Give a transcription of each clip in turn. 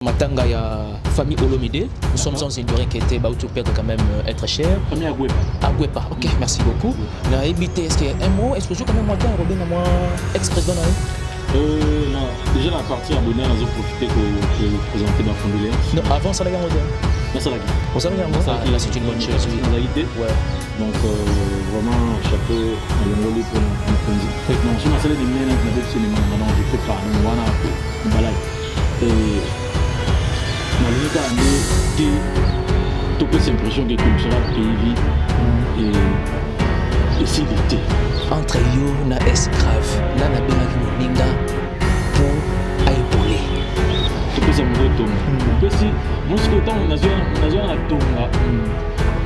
Matanga, il y a famille Olomide. Nous sommes sans ignorer qu'elle était perdre quand même être cher. Famille Agwepa. Agwepa, ok, merci beaucoup. Na habité, est-ce qu'il y a un mot? Est-ce que je quand même moi Robin moi ex-président non, déjà la partie abonnée, on a profité pour présenter ma fondée. Non, avant ça la gamme moderne. Non, ça la gamme. On s'en vient ça. Là c'est une bonne chose. Ouais. Donc vraiment chapeau à l'ongolais pour la conduite. Non, je m'appelle des miens, je n'avais pas de non, je peux pas. Donc voilà, on balade. Et malgré ça, tu peux cette impression que culturel pays et civilité. Entre yo na esclave, là na benga kininga pour aiboler. Tu peux s'amuser ton. Tu peux si, moi ce que tant on a besoin la tonga.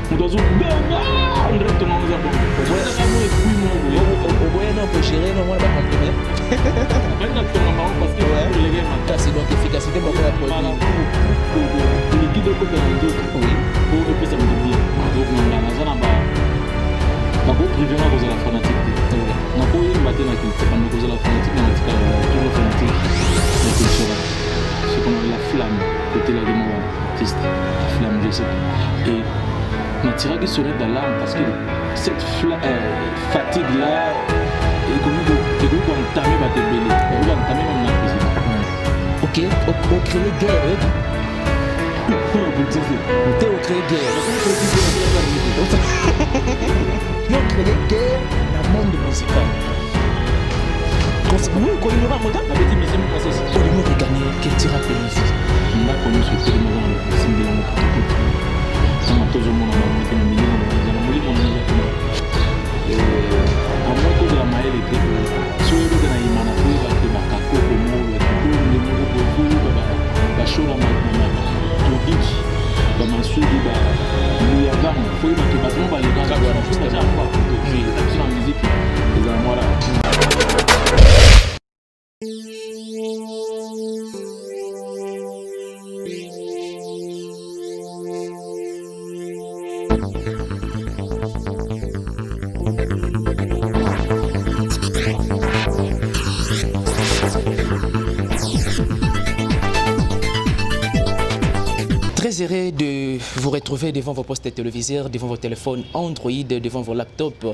On doit jouer benga, on doit tomber dans un bon. On doit être amoureux puis mon. Au bout non peut gérer non moi pas comprendre. Pas une tonga marron parce que les gars maintenant. C'est donc efficacité pour la produire. Pour les guides de côté de oui. Pour que ça me bien. Donc on a la zone bas. Na ko privé na cause la fanatique. Na ko yé matin na culture, na cause la fanatique na tika toujours fanatique. Na culture. C'est comme la flamme côté la démo artiste, la flamme de ça. Et na tira qui sonnait d'alarme parce que cette fatigue là et comme on entamé va te belé. On va entamer même la président. OK, on crée guerre. Vous dites on crée guerre. Ils ont créé guerre dans le monde musical. Oui, quand il y aura un modèle, on va gagner quel tira pays. On a connu ce film dans le film de la moto. On a toujours mon amour, on a million à moi que la maille était sur le gars il m'a appris que ma kako comme le mot la show la to beach ba masudi ba ni ya vamo faut y mettre bâtiment ba les gars ça doit juste déjà pas oui la musique les amours là. Très heureux de vous retrouver devant vos postes téléviseurs, devant vos téléphones Android, devant vos laptops,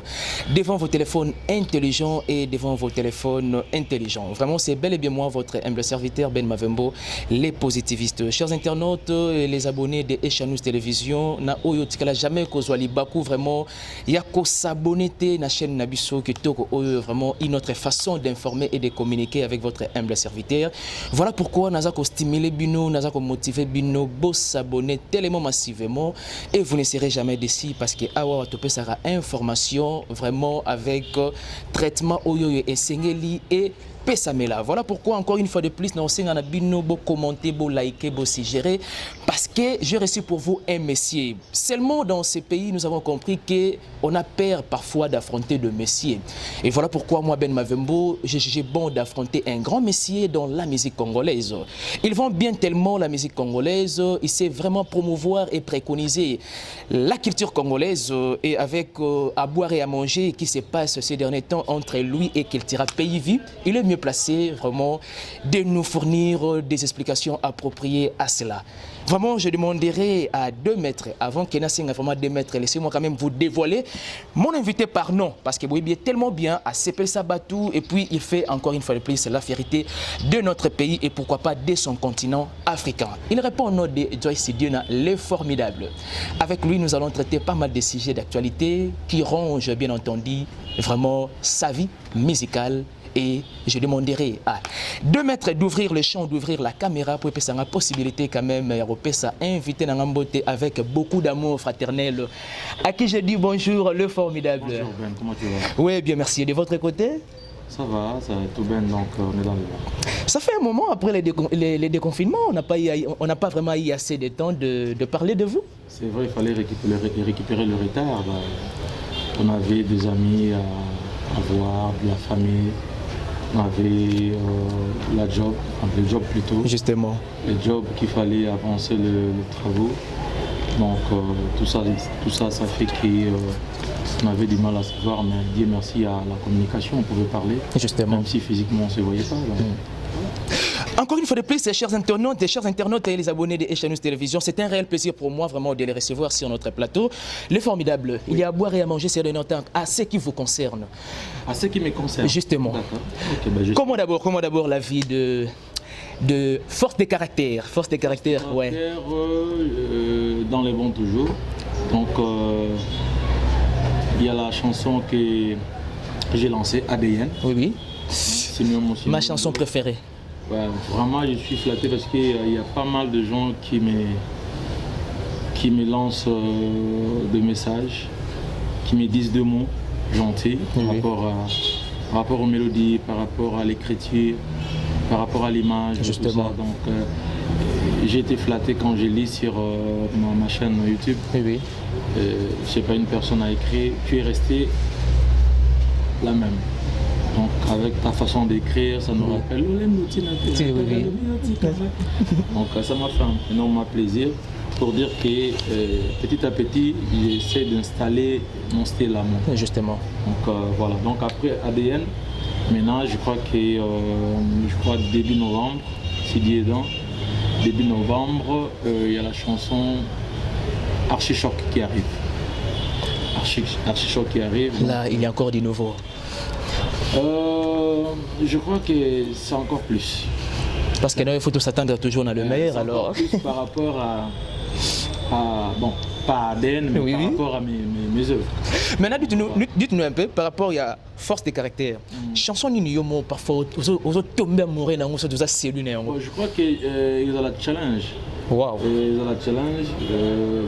devant vos téléphones intelligents et devant vos téléphones intelligents. Vraiment, c'est bel et bien moi, votre humble serviteur Ben Mavembo, les positivistes. Chers internautes, les abonnés de Echanous Télévision, na oyo tikala jamais kozwali baku vraiment ya ko s'abonner na chaîne Nabiso que toko oyo vraiment une autre façon d'informer et de communiquer avec votre humble serviteur. Voilà pourquoi naza ko stimuler bino, naza ko motiver bino boss abonner tellement massivement et vous ne serez jamais déçus parce que Awa Topé sera information vraiment avec traitement Oyo et Sengeli et Pesamela. Voilà pourquoi encore une fois de plus nous avons bino bo commenter, bo liker, bo suggérer parce que j'ai reçu pour vous un messier. Seulement dans ces pays nous avons compris que on a peur parfois d'affronter de messieurs. Et voilà pourquoi moi Ben Mavembo j'ai jugé bon d'affronter un grand messier dans la musique congolaise. Il vend bien tellement la musique congolaise, il sait vraiment promouvoir et préconiser la culture congolaise et avec à boire et à manger qui se passe ces derniers temps entre lui et Kiltira Pays Vie. Il est mieux placé vraiment de nous fournir des explications appropriées à cela. Vraiment, je demanderai à 2 mètres, avant qu'il n'ait vraiment 2 mètres, laissez-moi quand même vous dévoiler mon invité par nom, parce que vous voyez tellement bien à Sepel Sabatou, et puis il fait encore une fois de plus la fierté de notre pays et pourquoi pas de son continent africain. Il répond au nom de Joyce Sidiona, les formidables. Avec lui, nous allons traiter pas mal de sujets d'actualité qui rongent bien entendu vraiment sa vie musicale. Et je demanderai à 2 mètres d'ouvrir le champ, d'ouvrir la caméra pour que ça ait la possibilité quand même à inviter Nangambote avec beaucoup d'amour fraternel. À qui je dis bonjour, le formidable. Bonjour Ben, comment tu vas? Oui, bien merci. De votre côté? Ça va tout bien, donc on est dans le vent. Ça fait un moment après les déconfinements, on n'a pas vraiment eu assez de temps de parler de vous. C'est vrai, il fallait récupérer le retard. On avait des amis à voir, de la famille. On avait le job plutôt. Justement. Le job qu'il fallait avancer les travaux. Donc tout ça, ça fait qu'on avait du mal à se voir, mais Dieu merci à la communication, on pouvait parler. Justement. Même si physiquement on ne se voyait pas. Encore une fois de plus, chers internautes et les abonnés de Echanous Télévision, c'est un réel plaisir pour moi vraiment de les recevoir sur notre plateau. Le formidable, il y a à boire et à manger, c'est de notre temps, à ce qui vous concerne. À ce qui me concerne. Justement. D'accord. Okay, bah, comment d'abord la vie de force des caractères, ouais. Dans les bons toujours. Donc il y a la chanson que j'ai lancée, ADN. Oui. C'est ma chanson préférée. Ouais, vraiment, je suis flatté parce qu'il y a pas mal de gens qui me lancent des messages, qui me disent 2 mots gentils par rapport aux mélodies, par rapport à l'écriture, par rapport à l'image, tout ça. Donc j'ai été flatté quand j'ai lu sur ma chaîne YouTube. Oui. Je sais pas, une personne a écrit, tu es resté la même. Donc avec ta façon d'écrire, ça nous rappelle. Donc ça m'a fait énormément plaisir pour dire que petit à petit, j'essaie d'installer mon style à moi. Justement. Donc voilà. Donc après ADN, maintenant je crois que début novembre, si Dieu est dans, début novembre, il y a la chanson Archichoc qui arrive. Archichoc qui arrive. Là, il y a encore du nouveau. Je crois que c'est encore plus. Parce que là, il faut tous s'attendre toujours dans le meilleur. Alors. Plus par rapport à bon, pas ADN, mais par rapport à mes œuvres. Maintenant, dites-nous un peu par rapport à force des caractères. Chanson Niniyomo, parfois, aux autres tombés à mourir dans ce cellules. Je crois qu'il y a la challenge. Wow. Il y a la challenge.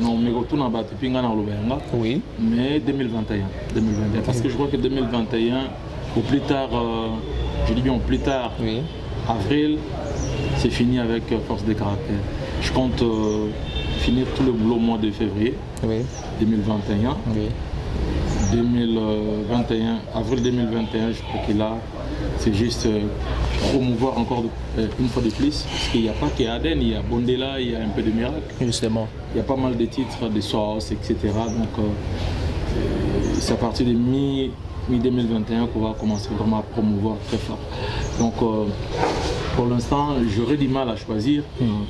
Non, mais retourne en bas, oui. Mais 2021. Parce que je crois que 2021, au plus tard, je dis bien au plus tard, avril, c'est fini avec force des caractères. Je compte finir tout le boulot au mois de février 2021. 2021, avril 2021, je crois que là, c'est juste promouvoir encore une fois de plus. Parce qu'il n'y a pas qu'Aden, il y a Bondela, il y a un peu de miracle. Justement. Il y a pas mal de titres, de sauces, etc. Donc c'est à partir de mi-2021 qu'on va commencer vraiment à promouvoir très fort. Donc pour l'instant, j'aurais du mal à choisir,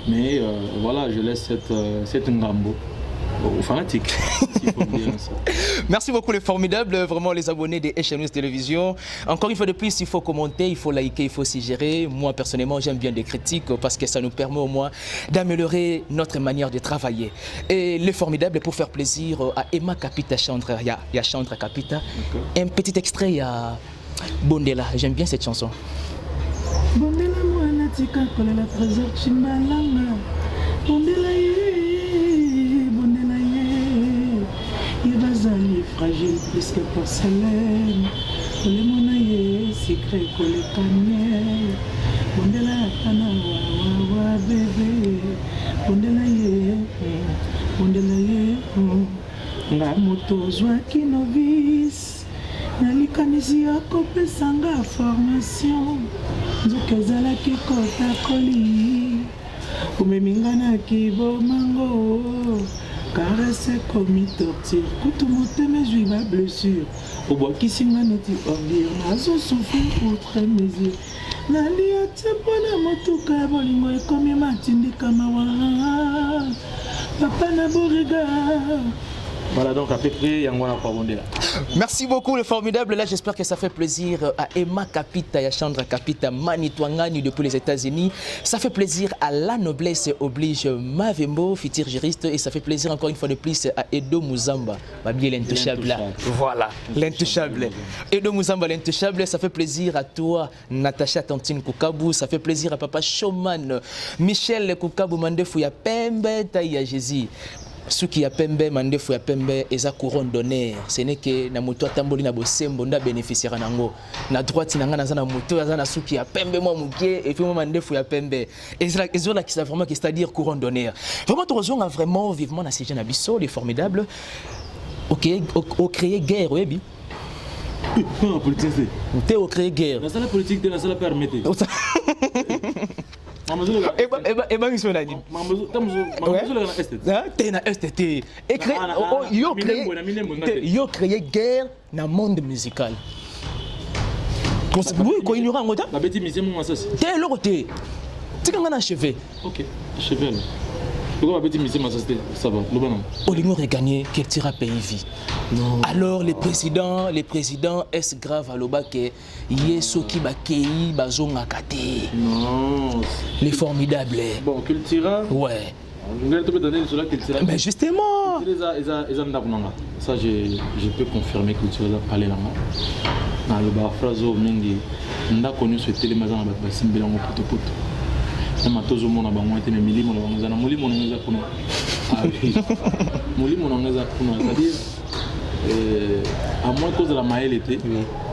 mais voilà, je laisse cette ngambo aux fanatiques. Merci beaucoup les formidables, vraiment les abonnés des Echanous Télévision. Encore une fois de plus, il faut commenter, il faut liker, il faut s'y gérer. Moi personnellement, j'aime bien des critiques parce que ça nous permet au moins d'améliorer notre manière de travailler. Et les formidables, pour faire plaisir à Emma Kapita Chandra, il y a Chandra Kapita, un petit extrait à Bondela. J'aime bien cette chanson. Bondela mwana tika kolela trésor chimbalanga. Bondela Bazali fragile plus que porcelaine. Le monaye secret collé camiel. Bondela kana wa bébé. Bondela nga moto zwaki novice. Nalikanisi akopesanga formation. Nzoka ezalaki kotakoli. Umeminga na kibomango. Caresse comme torture, couteau monté mes joues ma blessure. Au bois qui s'y maneti ordure, nazo souffrir outre mesure. Nali atepona motuka bolingo ekomi matindi kamawa. Papa na borega. Voilà donc à peu près Yangwana Pabondela. Merci beaucoup le formidable. Là j'espère que ça fait plaisir à Emma Kapita et Chandra Kapita Manitwangani depuis les États-Unis. Ça fait plaisir à La Noblesse Oblige Mavembo, futur juriste. Et ça fait plaisir encore une fois de plus à Edo Muzamba, Babi l'intouchable. Voilà, l'intouchable. Edo Muzamba l'intouchable. Ça fait plaisir à toi Natacha Tantine Kukabu. Ça fait plaisir à Papa Showman Michel Kukabu Mandefu ya Pembe Taïa Jésus. Ce qui a pembe mandefu ya pembe eza couronne d'honneur. Ce n'est que na moto atamboli na bosembo nda bénéficiaire nango. Na droite na ngana na moto aza na suki ya pembe moi mukie et puis moi mandefu ya pembe. Ezola qui ça vraiment qui c'est-à-dire couronne d'honneur. Vraiment Torozon a vraiment vivement na CG na biso les formidables. OK, au créer guerre oui. Non, politique c'est. T'es au créer guerre. La salle politique de la salle permettre. Eba miso na nini? T'es na STT. Yo créé guerre na monde musical. Oui, quoi ignorant ngota? Ba beti musicien mo masasi. T'es le côté. Tu as achevé. Ok, achevé. Pourquoi on va dire ça va, Olingo regagné qu'il tira pays vie. Alors les présidents est grave à l'oba que yeso qui ba kei bazonga kate. Non. Les formidables. Bon, qu'il tira. Ouais. Mais justement. Ça je peux confirmer que tu as parlé là. Dans le bar phrase au mengi, on a connu ce télématin à Bassimbela en poto. Ma tozo mona bango ete milimo na bango na molimo na ngeza kuna ah oui molimo na ngeza kuna c'est-à-dire à moins cause de la maël était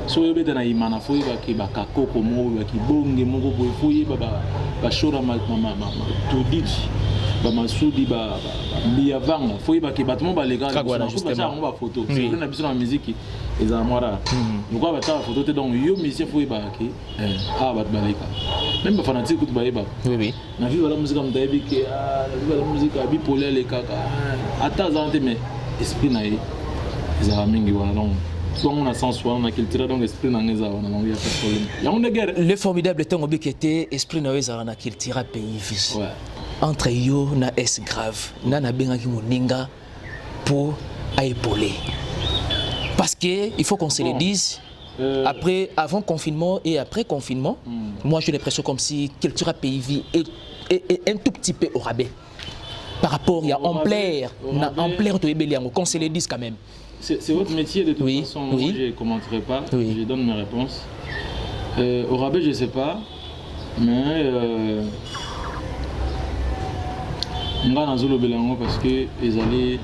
so yebe na imana fo yeba ki bakakoko mo ba ki bonge moko boy fo yeba ba shora ma to dit ba masudi ba mbia vanga fo yeba ki batmo ba lega ba ba photo c'est na biso na musique eza mora pourquoi ba ta photo te donc yo musicien fo yeba ki ah ba baleka même ba fanatique tout ba yeba oui na vie la musique am daebi ki la musique bipolaire les kaka ata zante mais esprit na eza mingi wana donc soit on a sens soit on a culture donc esprit na ngeza wana donc il y a pas de problème ya on de guerre le formidable temps obi qui était esprit na eza na culture pays fils ouais entre yo na es grave na benga ki moninga pour à épauler parce que il faut qu'on se le dise après avant confinement et après confinement moi j'ai l'impression comme si culture pays vie est un tout petit peu au rabais par rapport il y a ampleur de Ebeliango qu'on se le dise quand même. C'est votre métier de toute façon, moi je ne commenterai pas, je donne mes réponses. Au rabais je ne sais pas, mais je vais parce que les allés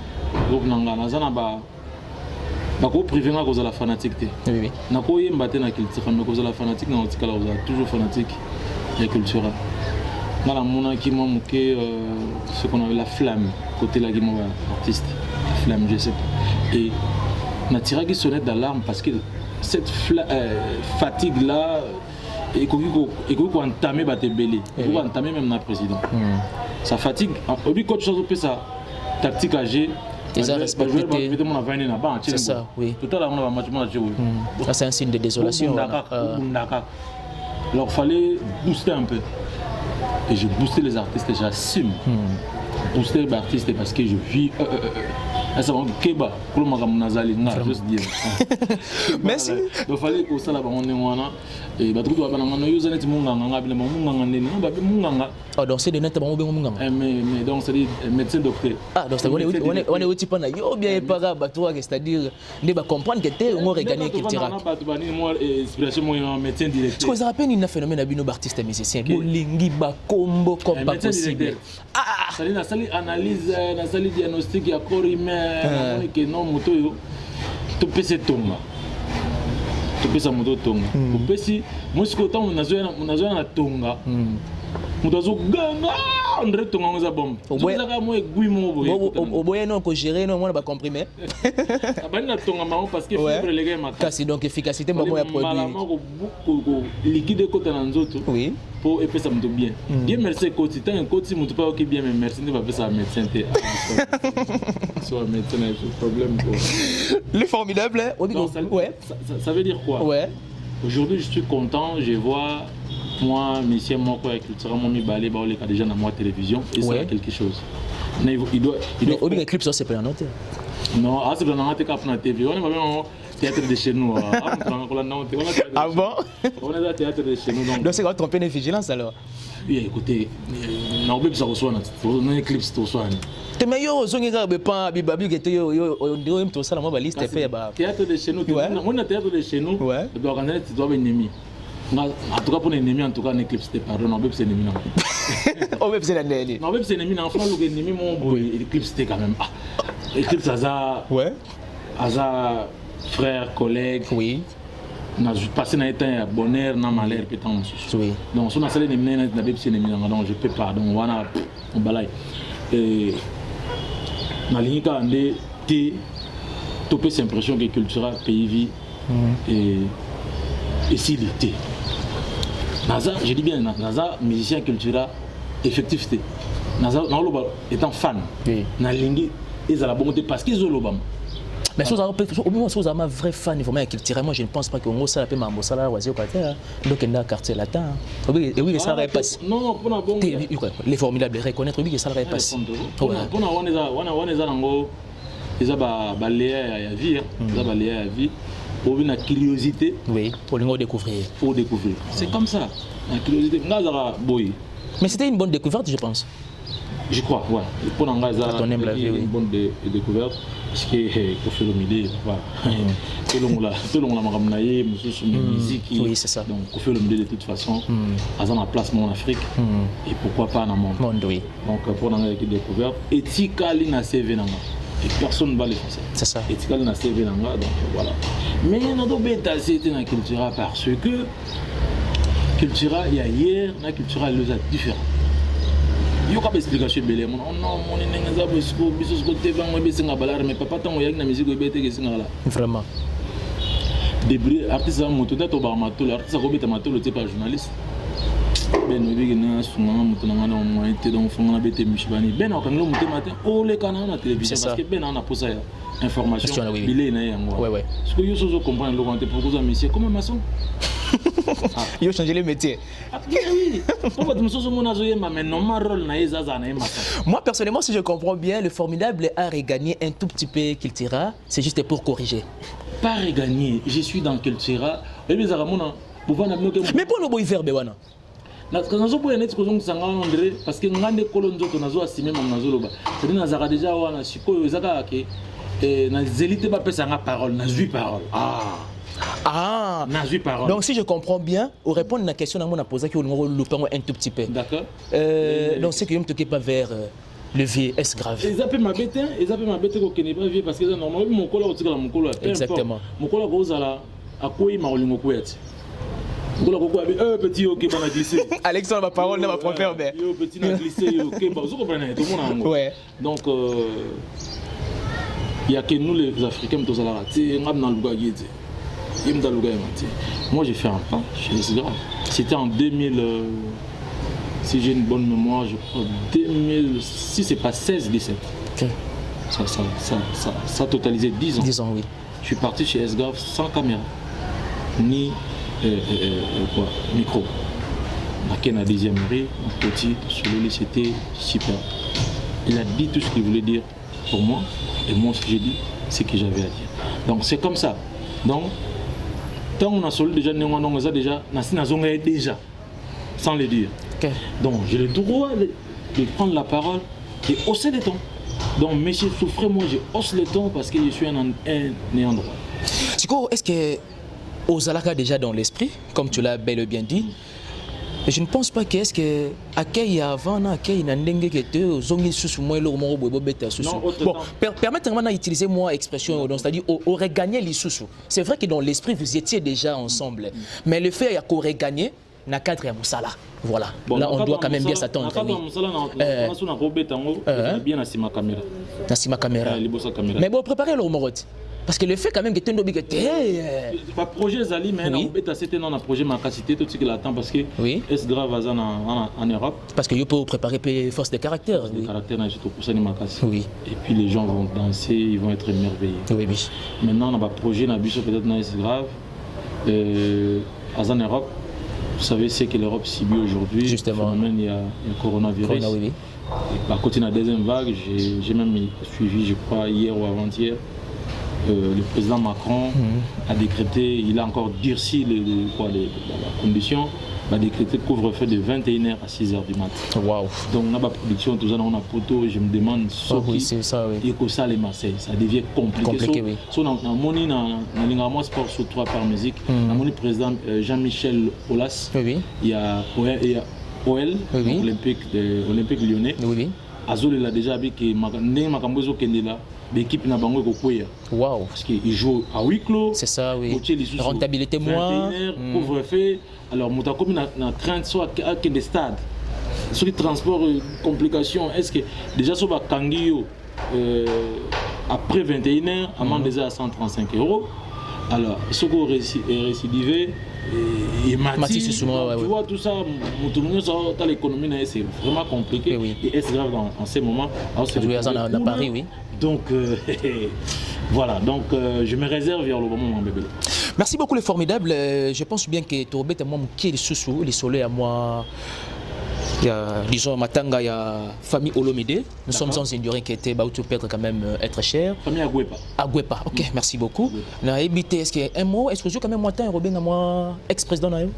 privé à cause de la fanatique. Oui. Na ko yemba na culture mais cause de la fanatique na otikala toujours fanatique et culturel. Dans la mona qui m'a moqué ce qu'on avait la flamme côté la guimau artiste la flamme je sais pas et n'a tiré qui sonnette d'alarme parce que cette fatigue là et qu'on entamé battre belé ou entamé même na président ça fatigue au but coach chose peut ça tactique âgée ils ont respecté c'est ça oui tout à l'heure on a match ça c'est un signe de désolation alors fallait booster un peu et je boostais les artistes et j'assume booster les artistes parce que je vis ça va keba pour moi comme nazali juste dire merci donc fallait que ça là on est wana et ba tout ba na yo zanet munganga ngabile munganga ndeni ba munganga oh donc c'est de net ba munganga mais donc c'est médecin docteur ah donc on est type na yo bien pas ba toi c'est-à-dire ne ba comprendre que tu on regagner culture ba to ba ni moi inspiration moi médecin directeur tu vois rappelle une phénomène abino artiste musicien bolingi ba combo comme pas possible ah ça na sali analyse na sali diagnostic ya corps humain que non moto yo to pese tonga to pesa moto tonga to pesi moi ce que tant on a na tonga moto zo ganga on dirait tonga ngoza bombe ça ka moi gui mo boye oboye non ko gérer non moi ba comprimer abani na tonga maman parce que fibre les gars kasi donc efficacité maman ya produit malaman ko liquide ko tana nzoto oui pour et ça me bien bien merci côté tant un côté mon pas OK bien mais merci ne va pas ça médecin té soit médecin a problème quoi le formidable ça veut dire quoi aujourd'hui je suis content je vois moi monsieur moi quoi culturellement mi balé ba les déjà dans moi télévision et ça a quelque chose mais il doit au bien clip ça c'est pas noté non c'est dans la TV on est vraiment théâtre de chez nous ah bon on est dans théâtre de chez nous donc c'est quoi tromper de vigilance alors oui écoutez non mais ça reçoit on a clip c'est reçoit te meilleur zongi ga be pas bibabi que yo to ça la moi liste fait ba théâtre de chez nous on a théâtre de chez nous doit organiser tu dois ennemi en tout cas pour les ennemis en tout cas un clip c'était pardon on peut c'est ennemi non on peut c'est l'ennemi non on peut c'est ennemi en France le ennemi mon clip c'était quand même clip ça Aza frère collègue oui na passé na état bonheur na malheur peut en oui donc on a salé les menés na bébé ennemi donc je peux pas donc voilà on balai et na linika ande té topé cette impression que culture pays vie et s'il était Naza je dis bien Naza musicien culturel effectivité Naza étant fan na lingi ils à la bonté parce qu'ils ont l'obama Mais si vous avez un vrai fan, vraiment culturellement, je ne pense pas qu'on ça peut m'embaucher là, donc il y a un quartier latin. Oui, ça va passer. Non, pour les formidables reconnaître, oui, ça va passer. Pour ils ont balayé à vie, ils ont balayé à vie. Pour une curiosité. Oui, pour le découvrir. Pour découvrir. C'est comme ça. La curiosité. Mais c'était une bonne découverte, je pense. Je crois, ouais. Pour une bonne découverte. Parce que Kofi Olomide, voilà. Tout le monde a musique. Oui, c'est ça. Donc Kofi Olomide de toute façon, à la place en Afrique. Et pourquoi pas dans le monde. Oui. Donc pour une découverte, éthiquement, il a CV. Et personne ne va les faire. C'est ça. Et tu as un CV donc voilà. Mais il y a d'autres bêtas c'était dans la culture parce que culture il y a hier, la culture elle est différente. Il y a pas explication belle non mon n'est pas parce que biso ce côté va moi baisser na balar mais papa tant il y a une musique au bête que c'est là. Vraiment. Débris artiste moto to ba mato artiste ko beta mato le type journaliste. Ben oui na suma moto na ngana mo été donc fongana bete mishibani ben on kanglo moto matin oh les canaux na télévision parce que ben on a posé information bilé na yango ouais parce que yo so comprendre le quand pour vous monsieur comment maçon yo changer le métier oui on va muso mo na zo yema mais non ma rôle na ezaza na maçon. Moi personnellement si je comprends bien le formidable a regagné un tout petit peu Cultura c'est juste pour corriger pas regagner je suis dans Cultura et les aramona mais pour le boy verbe wana nazo boya neti kozonga sanga André parce que ngande kolonzo to nazo asime mam nazo loba c'est nazaka déjà wana sikoyo ezaka ke na zélité ba pesa nga parole na zui parole na zui parole. Donc si je comprends bien au répondre à la question que m'a posé qui au numéro loupant un tout petit peu. D'accord. Donc c'est que je me toquais pas vers le vieux est grave. Ils appellent ma bête ko kenné pas vieux parce que normalement mon colo au tigala mon colo. Exactement. Mon colo ko zala akoyi ma olingo kwet. Petit ok, on a glissé. Alexandre, ma parole, ma proverbe. Petit, on a glissé, ok, vous comprenez, tout le monde a ouais. Donc, il n'y a que nous les Africains, tous à la rate. Moi, j'ai fait un pas chez les gars. C'était en 2000, si j'ai une bonne mémoire, je crois, 2006, c'est pas 16-17. Okay. Ça totalisait 10 ans. 10 ans, oui. Je suis parti chez SGAF sans caméra, ni micro. À la deuxième rue, petit, sur le lit, c'était super. Il a dit tout ce qu'il voulait dire pour moi, et moi ce que j'ai dit, c'est ce que j'avais à dire. Donc c'est comme ça. Donc, tant on a solé déjà, on a déjà, sans le dire. Okay. Donc j'ai le droit de prendre la parole et hausser les tons. Donc monsieur souffrez, moi je hausse les tons parce que je suis un néant droit. Chico, est-ce que aux Alaka déjà dans l'esprit, comme tu l'as bel et bien dit, je ne pense pas qu'est-ce que accueil avant accueil n'endenge que te zongi sous moi le moment où bête sous. Bon, permettez-moi d'utiliser moi expression c'est-à-dire aurait gagné les sous. C'est vrai que dans l'esprit vous étiez déjà ensemble, mais le fait qu'aurait gagné n'a cadre à Moussala. Voilà. Bon, là on doit quand même bien s'attendre. Bien à ma caméra. Ma caméra. Mais bon, préparez le moment. Parce que le fait quand même que tu as un projet Zali, mais c'était un projet ma capacité tout ce qu'il attend parce que est grave en Europe. Parce que tu peux préparer force de caractère. De caractère, pour ça ma oui. Et puis les gens vont danser, ils vont être émerveillés. Oui, oui. Maintenant on a un projet, on a peut-être est grave en Europe. Vous savez ce que l'Europe subit aujourd'hui. Justement. Il y a le coronavirus. Oui. Et par contre, la deuxième vague, j'ai même suivi, je crois, hier ou avant-hier. Le président Macron a décrété, il a encore durci la condition, a décrété couvre-feu de 21h à 6h du matin. Wow. Donc on a la production, tout ça, on a poteau, je me demande c'est ça, oui. Et que ça, les Marseille, ça devient compliqué. Oui. So, dans le sport sur 3 par musique, le président Jean-Michel Aulas, il y a OL, Olympique Lyonnais. Oui. Azol il a déjà dit que l'équipe n'a pas de wow. Parce qu'il joue à huis clos. C'est ça, oui. La rentabilité moins. Couvre-feu. Alors, Moutakoum a crainte soit à des stades. Sur les transports, complications, est-ce que déjà sur Kangio, après 21h, amende déjà à 135 €. Alors, ce qu'on récidivé, et Mati, c'est souvent, tu vois tout ça, dans l'économie, c'est vraiment compliqué. Oui. Et est-ce grave dans ces moments? Alors, c'est à Paris, oui. Donc, voilà, donc je me réserve vers le moment, mon bébé. Merci beaucoup, les formidables. Je pense bien que tu as moi qui est le sous les soleils à moi. Il y a, disons, Matanga, il y a famille Olomide. Nous sommes dans une durée qui était, bah, où tu peux quand même être cher. Famille Agwepa. Agwepa, ok, merci beaucoup. Na habité, est-ce qu'il y a un mot? Est-ce que je quand même moi, Robin, à moi, ex-président Nayo?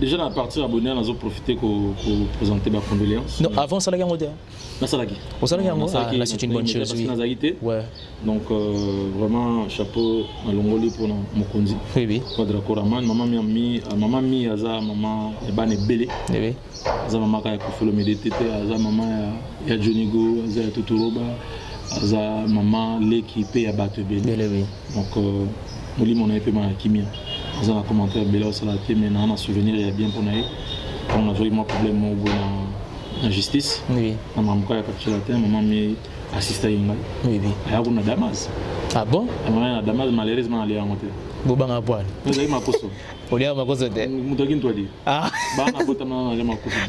Déjà, dans la partie abonnée, nous avons profité pour présenter ma condoléance. Non, avant ça, la guerre moderne. C'est une bonne chose, oui. Ouais. Donc, vraiment, chapeau à l'ongoli pour Mokonzi. Oui, oui. Maman mi, aza maman, ebane belé. Oui. Aza maman kaya kufolo medetete, aza maman ya Jonigo, aza ya Tuturoba, aza maman leki pe ya bato belé. Oui. Donc, nous mon épée ma kimia. Aza na commentaire belé au salaté, mais na un souvenir il y a bien pour naï. On a vraiment problème au bon en justice. Oui. Maman kaya kapitulaté, maman mi assiste à Yinga. Oui, oui. Il y a une Damas. Ah bon? Maman Damas malheureusement elle est en montée. Boban à poil. Vous avez ma coso. Olia ma coso de. Moutagin toi dit. Ah.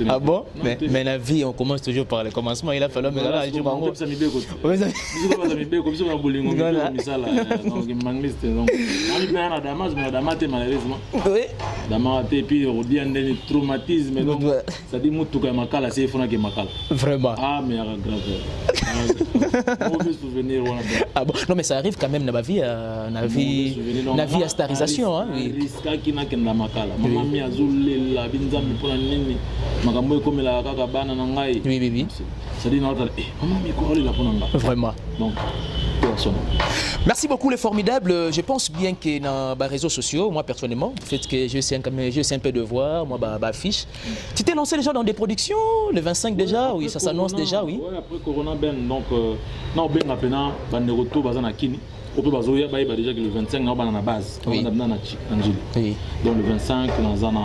Ah bon? Mais la vie, on commence toujours par le commencement. Il a fallu me là, je m'en vais. Ça me dit quoi? Oui, ça me dit comme ça on a boulingo. Misala. Donc il mangliste donc. On est bien à Damas, mais Damas est malheureusement. Oui. Damas et puis on dit un traumatisme donc ça dit mutuka makala c'est fona que makala. Vraiment. Ah mais grave. Mauvais souvenir voilà. Ah bon? Non mais ça arrive quand même dans ma vie na vie à starisation hein. Oui. Kenda makala mama mi azule la binzambi pona nini makambo comme la kaka bana na ngai oui ça dit non maman mi ko la pona nga vraiment donc personne. Merci beaucoup les formidables. Je pense bien que dans les réseaux sociaux, moi personnellement, le fait que je sais un peu de voir, moi affiche. Tu t'es lancé déjà dans des productions, le 25 déjà, oui, ça s'annonce déjà, oui. Oui, après Corona Ben, donc non Ben maintenant, ban de retour bazana kini. On peut bazoya ba déjà que le 25 na bana na base, on a na Angeli. Oui. Donc le 25 dans na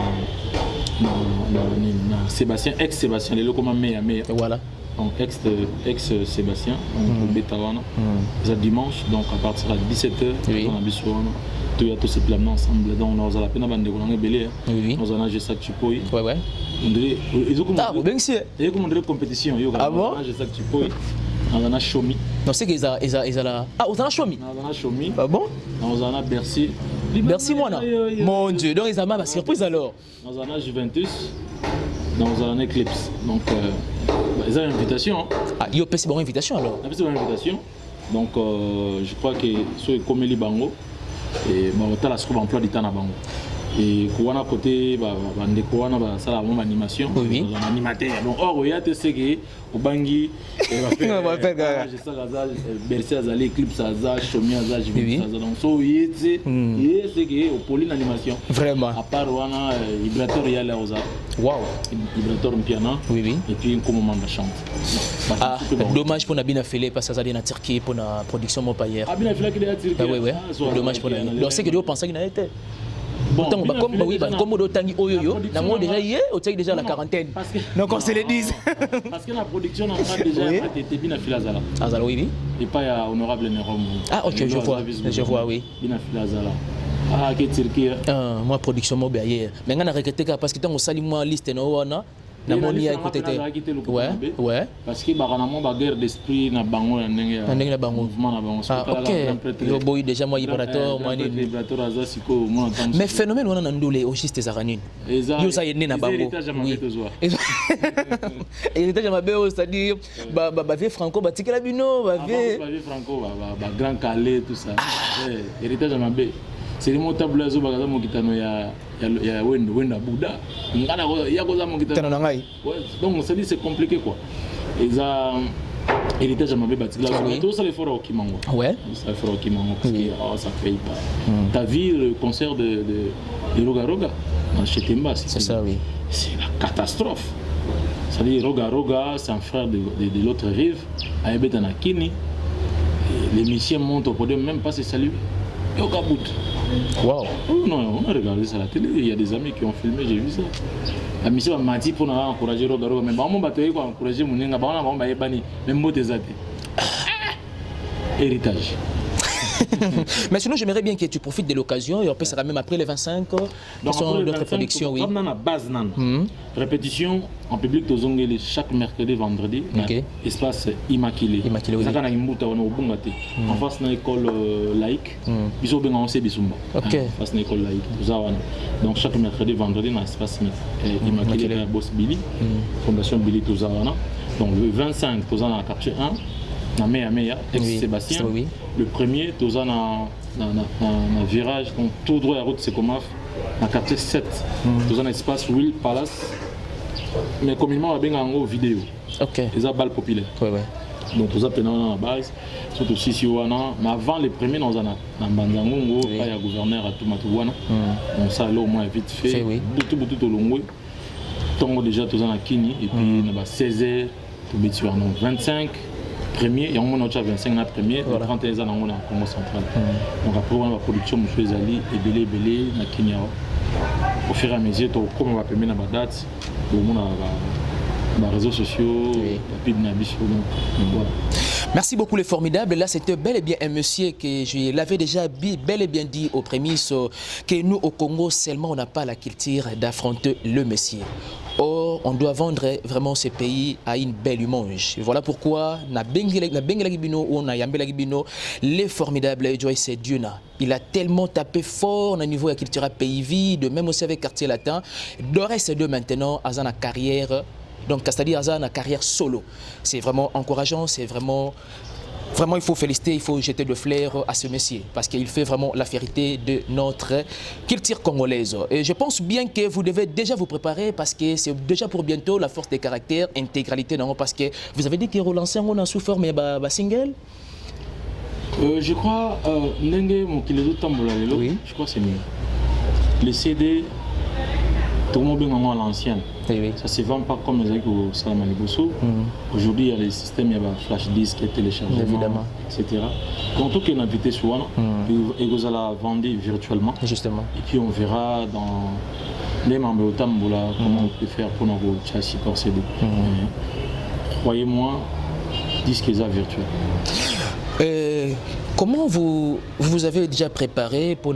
Sébastien ex Sébastien les locaux mais voilà. Donc ex Sébastien on Betawana. C'est dimanche donc à partir de 17h on a bisoana. Tout y a tous ces plans ensemble donc on a la peine bande ko belé. On a ça tu peux. Ouais. On dirait ils ont comme compétition yo. Ah bon? Je sais que tu peux. On a Chomi. Non, c'est qu'ils ont là. Ah, on a Chomi. On a Chomi. Ah bon? On a Bercy. Bercy, moi, là. Mon Dieu, donc ils ont ma surprise alors. On a Juventus. On a Eclipse. Donc, ils ont une invitation. Ah, il y a une bonne invitation alors. Il y a une invitation. Donc, je crois que c'est comme les Bango. Et on a la scope emploi du temps à Bango. Et quand on a côté ça la même animation un animateur donc or il y a tout ce qui au Bangui on va faire je sais Bercy azali Eclipse aza Chomi aza Juventus aza donc so c'est qui au Pauline animation vraiment à part wana vibrateur il y a là aux wow vibrateur piano et puis comme on m'a chante ah dommage pour Nabina Fele parce que ça allait en Turquie pour la production mon payer ah bien Fele qui est à Turquie oui dommage pour la donc c'est que Dieu pensait qu'il n'avait été bon, comme oui, comme on tangi oyoyo, na moi déjà hier, on tient déjà la quarantaine. Donc on se le dit. Parce que la production en fait déjà était bien à Filazala. Azala oui. Et pas à honorable Nérom. Ah OK, je vois oui. Bien à Filazala. Ah que Turquie. Moi production mo hier. Mais on a regretté parce que tant on sali moi liste no wana. Na moni ya côté ouais parce que baranamo ba guerre d'esprit na bango na bango mouvement na bango OK yo boy déjà moi libérateur moi ni libérateur aza siko moi entendre mais phénomène wana na ndule au juste zaranine yo ça yene na bango héritage mabe c'est-à-dire ba vie franco ba tikela bino ba vie franco ba grand calais tout ça héritage mabe c'est le mot tableau zo bagaza mo kitano ya wenda Bouddha ngana ya koza mo kitano na ngai donc ça dit c'est compliqué quoi et ça héritage mabe batikla tout ça les forts au Kimango ouais ça fort au Kimango parce que ça paye pas t'as vu le concert de Roga Roga en Chetemba c'est ça oui c'est la catastrophe ça dit Roga c'est un frère de l'autre rive à Ebetanakini les musiciens montent au podium même pas se saluer et au Kabout. Wow. Non, on a regardé ça à la télé, il y a des amis qui ont filmé, j'ai vu ça. La mission m'a dit pour encourager Roga Roga, mais on m'a dit pour encourager mon nenga, on m'a dit même mot des athées. Héritage. Mais sinon, j'aimerais bien que tu profites de l'occasion et on peut sera même après les 25 qui sont d'autres productions. Oui. Comme dans la base, répétition en public, chaque mercredi, vendredi, espace immaculé. Immaculé, oui. En face de l'école laïque, ils ont bien lancé Bisumba. En face de l'école laïque. Donc chaque mercredi, vendredi, dans l'espace immaculé, la boss Billy, Fondation Billy Tozawana. Donc le 25, tu as dans la quartier 1. Na Meya, ex-Sébastien. Oui. Le premier, tu as dans le virage, donc tout droit à la route, c'est comme dans le quartier 7. Tu as dans l'espace Will Palace. Mais communément, on a une vidéo. Ok. Les balle populaire. Donc, tu as dans la base, surtout si mais avant les premiers, nous avons dans Banzango, il y a un gouverneur à Toumatouana. Donc, ça, là, au moins, vite fait. Beaucoup au long. Donc, déjà, tu as dans Kini, et puis, il y a 16 heures, tu as 25. Premier, il y a un 25 na premier, le 31 ans dans le Congo central. Donc après on a la production de Fezali et belé na Kenya. Au fur et à mesure, comme on va permettre la date, on a les réseaux sociaux, puis na biso. Merci beaucoup les formidables. Là c'était bel et bien un monsieur que je l'avais déjà bel et bien dit aux prémices que nous au Congo seulement on n'a pas la culture d'affronter le Messie. Or, on doit vendre vraiment ce pays à une belle image. Voilà pourquoi, les formidables Joyce Diona, il a tellement tapé fort au niveau de la culture pays, de même aussi avec Quartier Latin. Doré ces deux maintenant à sa carrière, donc c'est-à-dire à sa carrière solo. C'est vraiment encourageant, c'est vraiment... Vraiment, il faut féliciter, il faut jeter de fleurs à ce monsieur parce qu'il fait vraiment la fierté de notre culture congolaise. Et je pense bien que vous devez déjà vous préparer parce que c'est déjà pour bientôt la force des caractères, intégralité, non, parce que vous avez dit que relancer on a souffert mais single. Je crois je crois que c'est mieux. Les CD, tout le monde est à l'ancienne. Ça ne se vend pas comme les amis au Salamaliboso. Aujourd'hui, il y a les systèmes, il y a flash disk, téléchargement, etc. Donc, tout est invité souvent, et vous allez la vendre virtuellement. Justement. Et puis, on verra dans les membres de Tambola comment on peut faire pour nos châssis par CD. Croyez-moi, disque est virtuel. Comment vous avez déjà préparé pour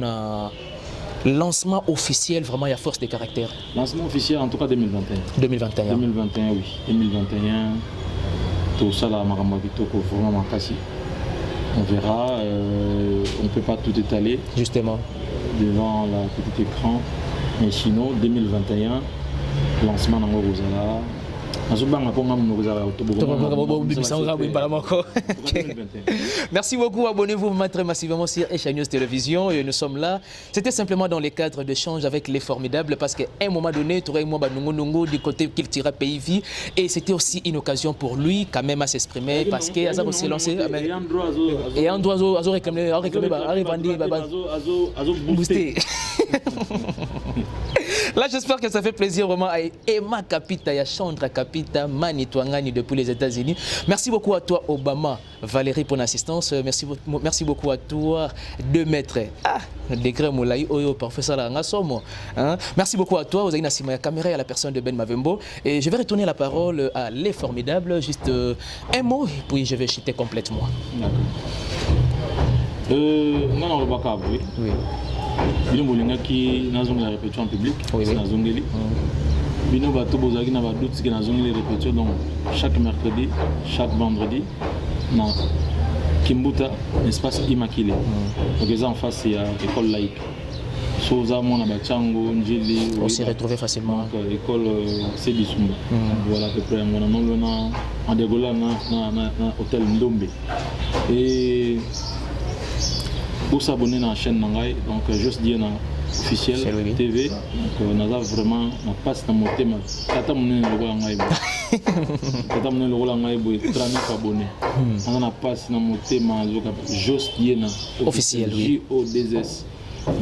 lancement officiel, vraiment, il y a force des caractères? Lancement officiel, en tout cas 2021. 2021. 2021, oui. 2021, tout ça, là, vraiment on verra. On ne peut pas tout étaler. Justement. Devant la petite écran. Mais sinon, 2021, lancement dans Rosala. Merci beaucoup, abonnez-vous très massivement sur Echa News Télévision et nous sommes là. C'était simplement dans les cadres d'échange avec les formidables parce qu'à un moment donné, tu aurais moi du côté qu'il tira pays vie et c'était aussi une occasion pour lui quand même à s'exprimer parce qu'il a aussi lancé et un oiseau a réclamé booster. Là, j'espère que ça fait plaisir vraiment à Emma Kapita et à Chandra Kapita, Mani Twangani depuis les États-Unis. Merci beaucoup à toi, Obama, Valérie, pour l'assistance. Merci beaucoup à toi, deux maîtres. Degré Moulaï, Oyo, professeur Langasomo. Merci beaucoup à toi, aux Aïna Simaya Caméra et à la personne de Ben Mavembo. Et je vais retourner la parole à Les Formidables. Juste un mot, et puis je vais chuter complètement. Non, le Bakab, oui. Oui. Bino bolingaki nazonga la répétition en public, c'est nazongeli. Bino bato bozaki na badoute que nazongeli répétition donc chaque mercredi, chaque vendredi na Kimbuta, espace immaculé. Donc les en face il y a école laïque. Soza mona bachango njili. On s'y retrouve facilement. Donc école c'est Bisumba. Voilà à peu près mon nom là en dégola na hôtel Ndombe. Et pour s'abonner à la chaîne Nangai, donc juste dire officiel TV, donc on a vraiment on passe dans mon thème. Tata mon le rôle Nangai, tata mon le rôle Nangai, boy 39 abonnés. On a passe dans mon thème juste dire officiel, JODS.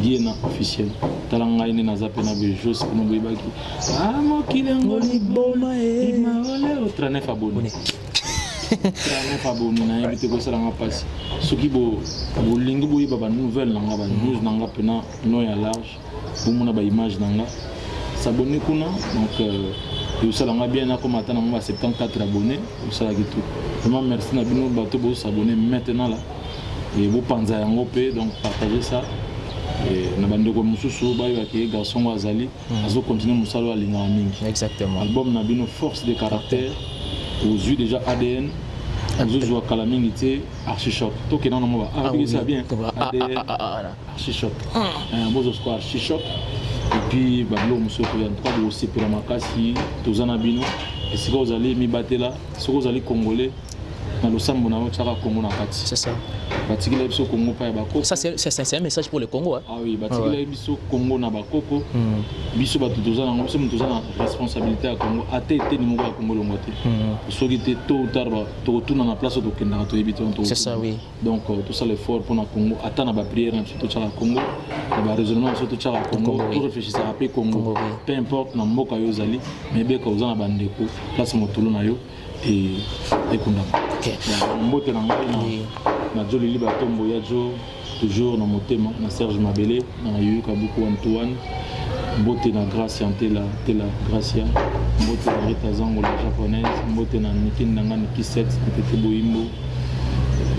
Diena officiel. Talanga ine na zapena be juste no boybaki. Mo kilengoli boma e maole o 39 abonnés. Na invité ko sala ngapasi soki bo lingi bo yiba ba nouvelle nanga ba news nanga pena no ya large bo mona ba image nanga s'abonner kuna donc yo sala nga bien na comme atana nga 74 abonnés au sala gitu vraiment merci na bino bato bo s'abonner maintenant là et vous pensez à un donc partagez ça. Et na bande ko mususu ba yo ke garçon wa zali azo continuer musalo wa linga mingi. Exactement. Album na bino force de caractère aux yeux déjà ADN. Vous jouez à Calamité, Archichoc. Tout qui est dans le monde. Ah oui, ça bien. ADN, Archichoc. Moi je suis Archichoc. Et puis Bablo monsieur ko ya trois de aussi pour makasi tozana bino. Et si vous allez mi battre là, si vous allez congolais dans le sambo na tsaka Congo na kati. C'est ça. Batikila biso Congo pa ya bakoko. Ça c'est un message pour le Congo hein. Ah oui, batikila biso Congo na bakoko. Biso batu tozana ngo biso tozana responsabilité à Congo. Ate te ni mongo ya Congo longote. Soki te tôt ou tard ba to retourner na place to kenda to ebito to. C'est ça oui. Donc tout ça l'effort pour na Congo. Ata na ba prière surtout tsaka Congo. Ba raisonnement surtout tsaka Congo. Pour réfléchir à paix Congo. Peu importe na mboka yo zali, mais be ka ozana bandeko place motolo na yo et kundama. OK. Mbote na ngai na Joli Liba Tombo ya Jo toujours na motema na Serge Mabele na Yuka Buku Antoine mbote na Gracia Tela Gracia mbote na Rita Zango la japonaise mbote na Nikin Nanga Nikiset Tete Boimbo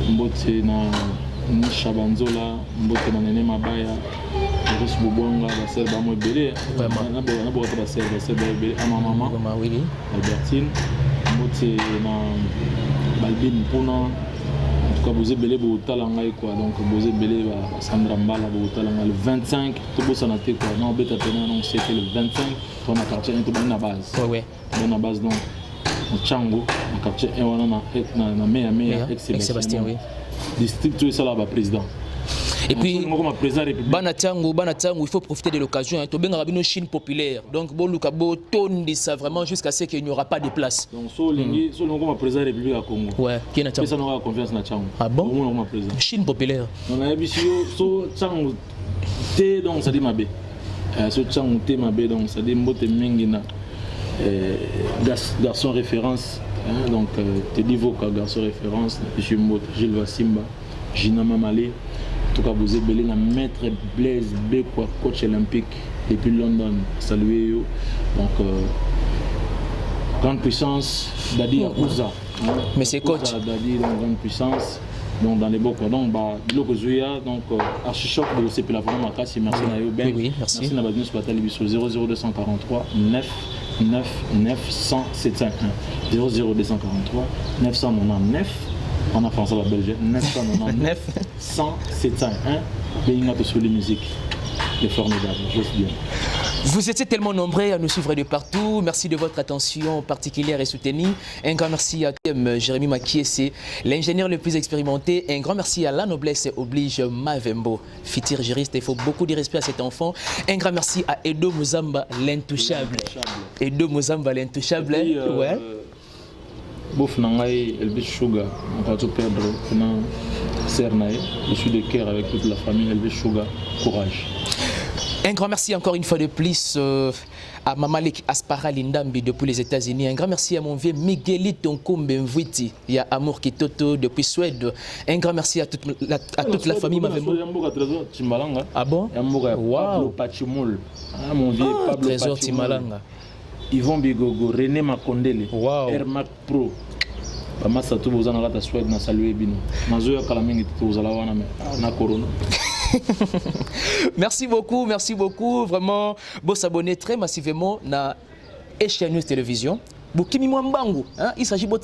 mbote na Nisha Banzola mbote na Nene Mabaya Rus Bubonga ba ser ba mo belé na bo ba ser ba belé ama mama oui Albertine mbote na Balbine Puna en tout cas vous êtes belé pour talangai quoi donc vous êtes belé à Sandra Mbala pour talangai le 25 tout beau sanaté quoi non bêta tenant donc c'était le 25 on a quartier tout bien la base ouais bonne base donc au Chango on quartier et on a na meilleur ex-Sébastien oui district tout ça là bas président. Et puis, Banatango, il faut profiter de l'occasion. Tu as une Chine populaire. Donc, bon, tourne ça vraiment jusqu'à ce qu'il n'y aura pas de place. Donc, si on a président de la République à Congo, ouais, qui est ça n'a pas confiance dans Chango. Ah bon? Chine populaire. On a vu si Chango T, donc ça dit ma bé. Si Chango T, ma bé, donc ça dit Mbote Mengina. Garçon référence. Donc, tu dis vos garçons référence. M. Mbote, Gilles Vassimba, Gina Mamale. En tout cas, vous êtes belé na maître Blaise Bekwa, coach olympique depuis London. Saluez vous. Donc, grande puissance, Dadi Akouza. Mais c'est coach. Dadi, donc grande puissance. Donc, dans les beaux donc, donc, Archichoc de l'OCP la vraiment merci Nayo Ben. Oui, merci. Merci Nabadinus Batali sur 00243 9 971 00243 999. On a français la Belgique 999 171 Béingato sur les musiques. C'est formidable, j'ose bien. Vous étiez tellement nombreux à nous suivre de partout. Merci de votre attention particulière et soutenue. Un grand merci à Jérémy Makiese, l'ingénieur le plus expérimenté. Un grand merci à La Noblesse Oblige Mavembo, futur juriste. Il faut beaucoup de respect à cet enfant. Un grand merci à Edo Muzamba, l'intouchable. Edo Muzamba, l'intouchable. Ouais. Bouf Nangaï, Elvis Sugar, on va tout perdre. Je suis de cœur avec toute la famille. Elvis Sugar, courage. Un grand merci encore une fois de plus à Mamalik Aspara Lindambi depuis les États-Unis. Un grand merci à mon vieux Miguelito Nkombe Mvwiti. Il y a Amour Kitoto depuis Suède. Un grand merci à toute la famille Mavembo. Ah bon? Wow. Mon vieux Pablo Trésor Timalanga. Yvon Bigogo, René Makondele, wow. Air Mac Pro. Massa tout vous en avez Suède na saluer bino. Mazoya Kalamingi tout vous allez na corona. Merci beaucoup. Vraiment, vous s'abonner très massivement à HN News Télévision. Bokimi Mwambangu, il s'agit de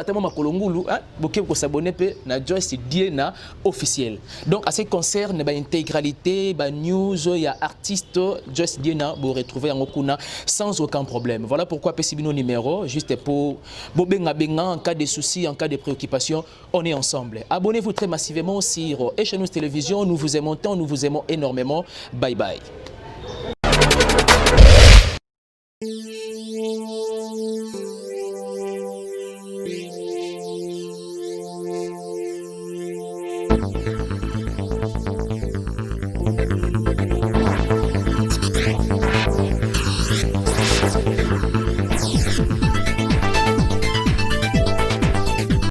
tellement makolongulu, boké ko s'abonner pe na Joyce Diena officiel. Donc à ce qui concerne l'intégralité, news, il y a artiste Joyce Diena vous retrouver en okuna sans aucun problème. Voilà pourquoi Pessibino numéro juste pour bobenga benga en cas de soucis, en cas de préoccupations, on est ensemble. Abonnez-vous très massivement sur HN News Télévision, nous vous aimons tant, nous vous aimons énormément. Bye bye.